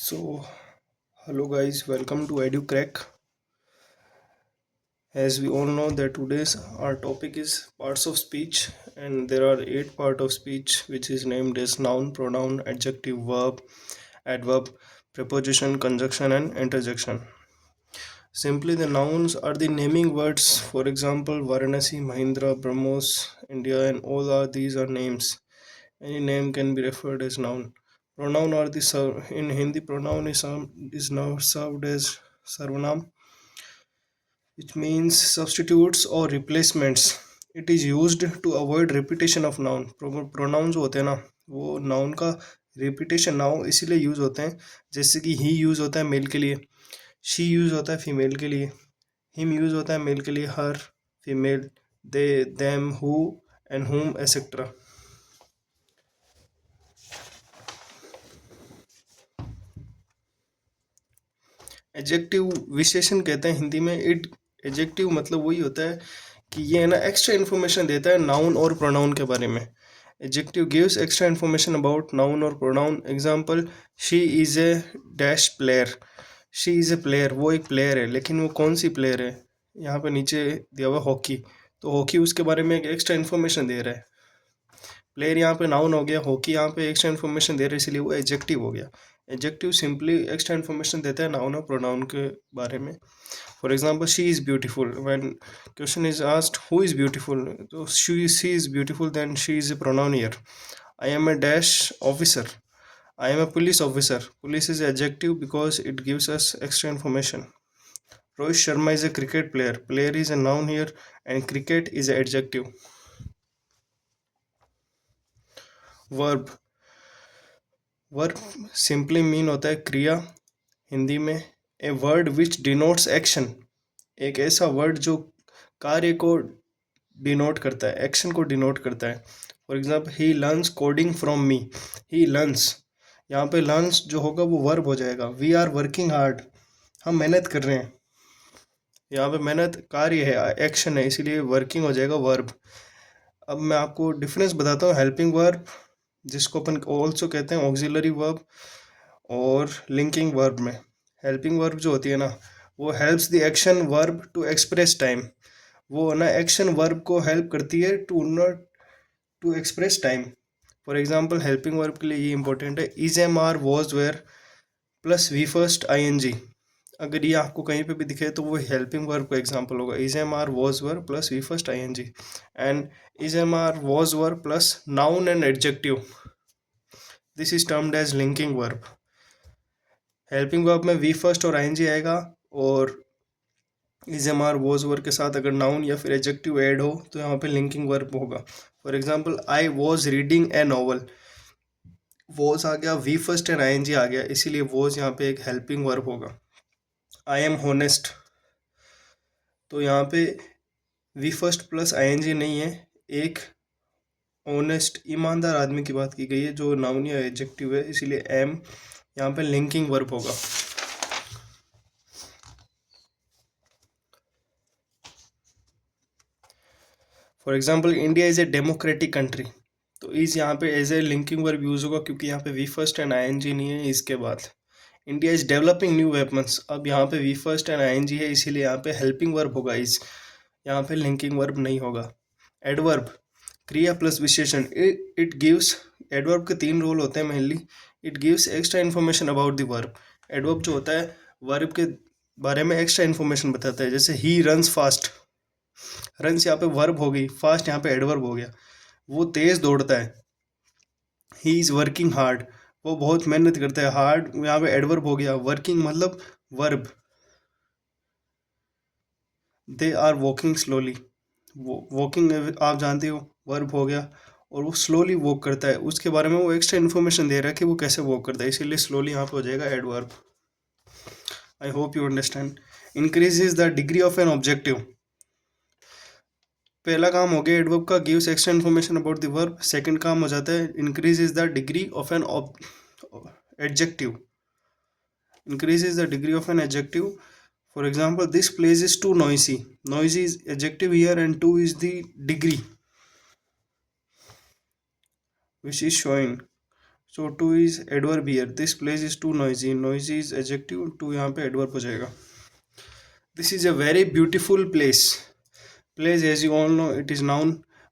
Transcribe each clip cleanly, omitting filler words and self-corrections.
So, hello guys, welcome to EduCrack. As we all know that today's our topic is parts of speech, and there are eight part of speech which is named as noun, pronoun, adjective, verb, adverb, preposition, conjunction, and interjection. Simply, the nouns are the naming words. For example, Varanasi, Mahindra, Brahmos, India, and all are these are names. Any name can be referred as noun. Pronoun are the in Hindi. Pronoun is now served as sarvanam, which means substitutes or replacements. It is used to avoid repetition of noun. Pronoun जो होते हैं ना, वो noun का repetition now इसीलिए use होते हैं. जैसे कि he यूज होता है मेल के लिए, she यूज होता है फीमेल के लिए, him यूज होता है मेल के लिए, her female, they, them, who and whom etc. Adjective विशेषण कहते हैं हिंदी में. इट एडजेक्टिव मतलब वही होता है कि ये है ना एक्स्ट्रा इन्फॉर्मेशन देता है नाउन और प्रोनाउन के बारे में. Adjective gives extra information about noun और pronoun. Example, she is a dash player. She is a player, वो एक प्लेयर है, लेकिन वो कौन सी प्लेयर है. यहाँ पे नीचे दिया हुआ हॉकी, तो हॉकी उसके बारे में एक एक्स्ट्रा इन्फॉर्मेशन दे रहा है. प्लेयर यहाँ पे नाउन हो गया, हॉकी यहाँ पे एक्स्ट्रा इन्फॉर्मेशन दे रहा है, इसलिए वो एडजेक्टिव हो गया. एडजेक्टिव सिंपली एक्स्ट्रा इन्फॉर्मेशन देता है नाउन और प्रोनाउन के बारे में. For example, she is beautiful. When question is asked who is beautiful, तो she is beautiful, then she is a pronoun here. I am a dash officer. I am a police officer. Police is adjective because it gives us extra information. Rohit Sharma is a cricket player. Player is a noun here and cricket is a adjective. Verb. Verb simply mean होता है क्रिया हिंदी में. A word which denotes action. एक ऐसा word जो कार्य को denote करता है, एक्शन को डिनोट करता है. For example, he learns coding from me. He learns, यहाँ पे लर्न्स जो होगा वो वर्ब हो जाएगा. वी आर वर्किंग हार्ड, हम मेहनत कर रहे हैं. यहाँ पे मेहनत कार्य है, एक्शन है, इसीलिए वर्किंग हो जाएगा वर्ब. अब मैं आपको डिफरेंस बताता हूँ हेल्पिंग वर्ब, जिसको अपन ऑल्सो कहते हैं ऑक्सिलरी वर्ब, और लिंकिंग वर्ब में. हेल्पिंग वर्ब जो होती है ना, वो helps the action verb to express time. वो ना एक्शन वर्ब को हेल्प करती है to express time. For example, helping verb के लिए ये इंपॉर्टेंट है, is am are was were plus V first I N G. अगर ये आपको कहीं पे भी दिखे तो वो हेल्पिंग वर्ब का एग्जाम्पल होगा. Is am are was were plus V first I N G. And is am are was were plus noun and adjective, this is termed as linking verb. Helping verb में V first और I N G आएगा, और is am are was were के साथ अगर noun या फिर adjective add हो तो यहाँ पे लिंकिंग वर्ब होगा. For example, I was reading a novel. Was आ गया, V first and I N G आ गया, इसीलिए वॉज यहाँ पे एक हेल्पिंग वर्ब होगा. आई एम होनेस्ट, तो यहाँ पे V first plus I N G नहीं है, एक ऑनेस्ट ईमानदार आदमी की बात की गई है जो नाउन या एडजेक्टिव है, इसीलिए एम यहाँ पे लिंकिंग वर्ब होगा. For example, India is a democratic country, तो इज़ यहाँ पे as a linking verb use होगा, क्योंकि यहाँ पे V first and I N G नहीं है इसके बाद. India is developing new weapons, अब यहाँ पे V first and I N G है, इसीलिए यहाँ पे हेल्पिंग वर्ब होगा इज़, यहाँ पे लिंकिंग वर्ब नहीं होगा. एडवर्ब, क्रिया प्लस विशेषण. इट गिव्स, एडवर्ब के तीन रोल होते हैं mainly. It gives extra information about the verb. Adverb जो होता है वर्ब के बारे में एक्स्ट्रा इन्फॉर्मेशन बताता है. जैसे ही रन्स फास्ट, रन्स यहाँ पे वर्ब हो गई, फास्ट यहाँ पे एडवर्ब हो गया. वो तेज दौड़ता है. ही इज़ वर्किंग हार्ड, वो बहुत मेहनत करता है. हार्ड यहाँ पे एडवर्ब हो गया, वर्किंग मतलब verb. They are walking slowly, walking आप जानते हो वर्ब हो गया, और वो स्लोली वॉक करता है, उसके बारे में वो एक्स्ट्रा इन्फॉर्मेशन दे रहा है कि वो कैसे वॉक करता है, इसीलिए स्लोली यहाँ पे हो जाएगा adverb. I hope you understand. Increase is the degree of an objective. पहला काम हो गया एडवर्ब का, gives extra information about the verb. Second काम हो जाता है increase is the degree of an adjective. Increase is the degree of an adjective. For example, this place is too noisy. Noisy is adjective here and too is the degree which is showing. So too is adverb here, this place is too noisy, noisy is adjective, too यहाँ पे adverb हो जाएगा। This is a very beautiful place, place as you all know it is noun,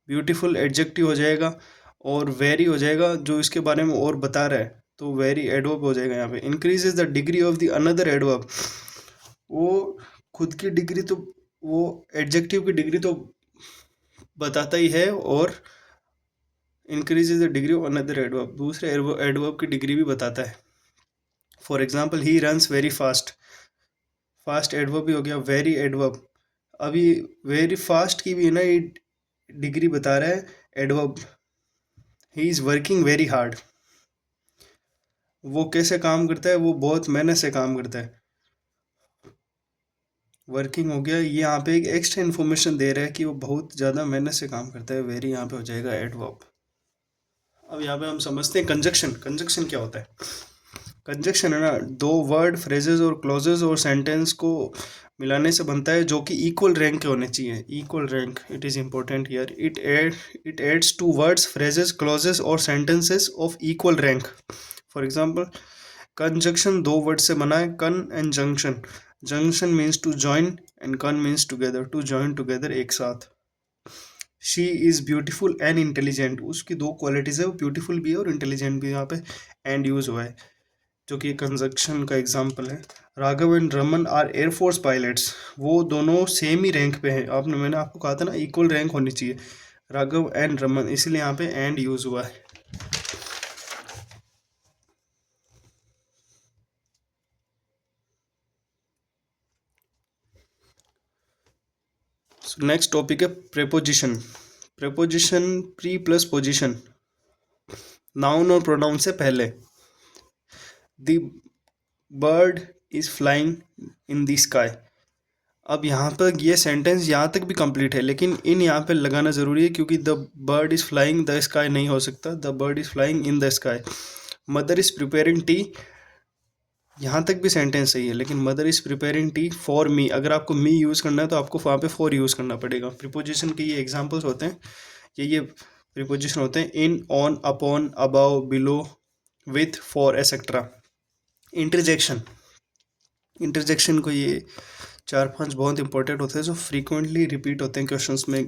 beautiful adjective हो जाएगा, और very हो जाएगा जो इसके बारे में और बता रहा है, तो वेरी एडवर्ब हो जाएगा यहाँ पे। Increases the degree of the another adverb, वो खुद की डिग्री तो, वो एडजेक्टिव की डिग्री तो बताता ही है, और increases the degree of another adverb, दूसरे एडवर्ब की डिग्री भी बताता है। For example he runs very fast, fast adverb भी हो गया, वेरी एडवर्ब। अभी वेरी फास्ट की भी है ना, ये डिग्री बता रहा है adverb. He is working very hard, वो कैसे काम करता है, वो बहुत मेहनत से काम करता है। वर्किंग हो गया, ये यहाँ पे एक एक्स्ट्रा इन्फॉर्मेशन दे रहा है कि वो बहुत ज़्यादा मेहनत से काम करता है, वेरी यहाँ पे हो जाएगा एडवर्ब। अब यहाँ पे हम समझते हैं कंजक्शन, कंजक्शन क्या होता है। कंजक्शन है ना, दो वर्ड, फ्रेजेस और क्लॉजेस और सेंटेंस को मिलाने से बनता है, जो कि इक्वल रैंक के होने चाहिए, equal rank, it is important here. It adds to words, phrases, clauses और sentences of equal rank. For example, conjunction दो वर्ड से बना है, con and junction. Junction means to join and con means together, to join together, एक साथ। She is beautiful and intelligent, उसकी दो qualities है, वो ब्यूटीफुल भी है और इंटेलिजेंट भी, यहाँ पे एंड यूज हुआ है, जो कि कंजक्शन का एग्जाम्पल है। Raghav and Raman are air force pilots, वो दोनों सेम ही रैंक पे हैं, मैंने आपको कहा था ना इक्वल रैंक होनी चाहिए, राघव एंड रमन, इसलिए यहाँ पे एंड यूज हुआ है। नेक्स्ट टॉपिक है preposition. Preposition pre plus position, noun और प्रोनाउन से पहले। The bird is flying in the sky, अब यहाँ पर ये सेंटेंस यहाँ तक भी कंप्लीट है, लेकिन इन यहाँ पे लगाना ज़रूरी है, क्योंकि the bird is flying the sky नहीं हो सकता, the bird is flying in the sky. Mother is preparing T, यहाँ तक भी सेंटेंस सही है, लेकिन mother is preparing T for me, अगर आपको मी यूज़ करना है तो आपको वहाँ पे फॉर यूज़ करना पड़ेगा। प्रिपोजिशन के ये एग्जाम्पल्स होते हैं, ये प्रिपोजिशन होते हैं, in, on, upon, above, below, with, for, etcetera. Interjection, interjection को ये 4-5 बहुत इंपॉर्टेंट होते हैं, जो फ्रीक्वेंटली रिपीट होते हैं क्वेश्चंस में।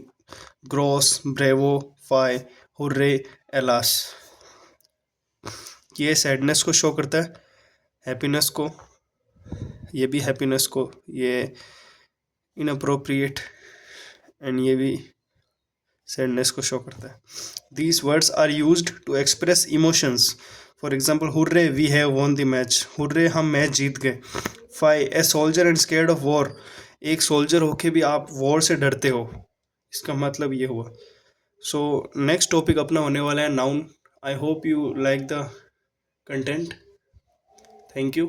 Gross, bravo, fie, hurray, alas, ये सैडनेस को शो करता है, हैप्पीनेस को, ये भी हैप्पीनेस को, ये इनअप्रोप्रिएट, एंड ये भी सैडनेस को शो करता है। These words are used to express emotions. For example, hurray we have won the match, hurray हम मैच जीत गए। Fie, a soldier and scared of war, एक सोल्जर होके भी आप वॉर से डरते हो, इसका मतलब ये हुआ। सो नेक्स्ट टॉपिक अपना होने वाला है noun. I hope you like the content. Thank you.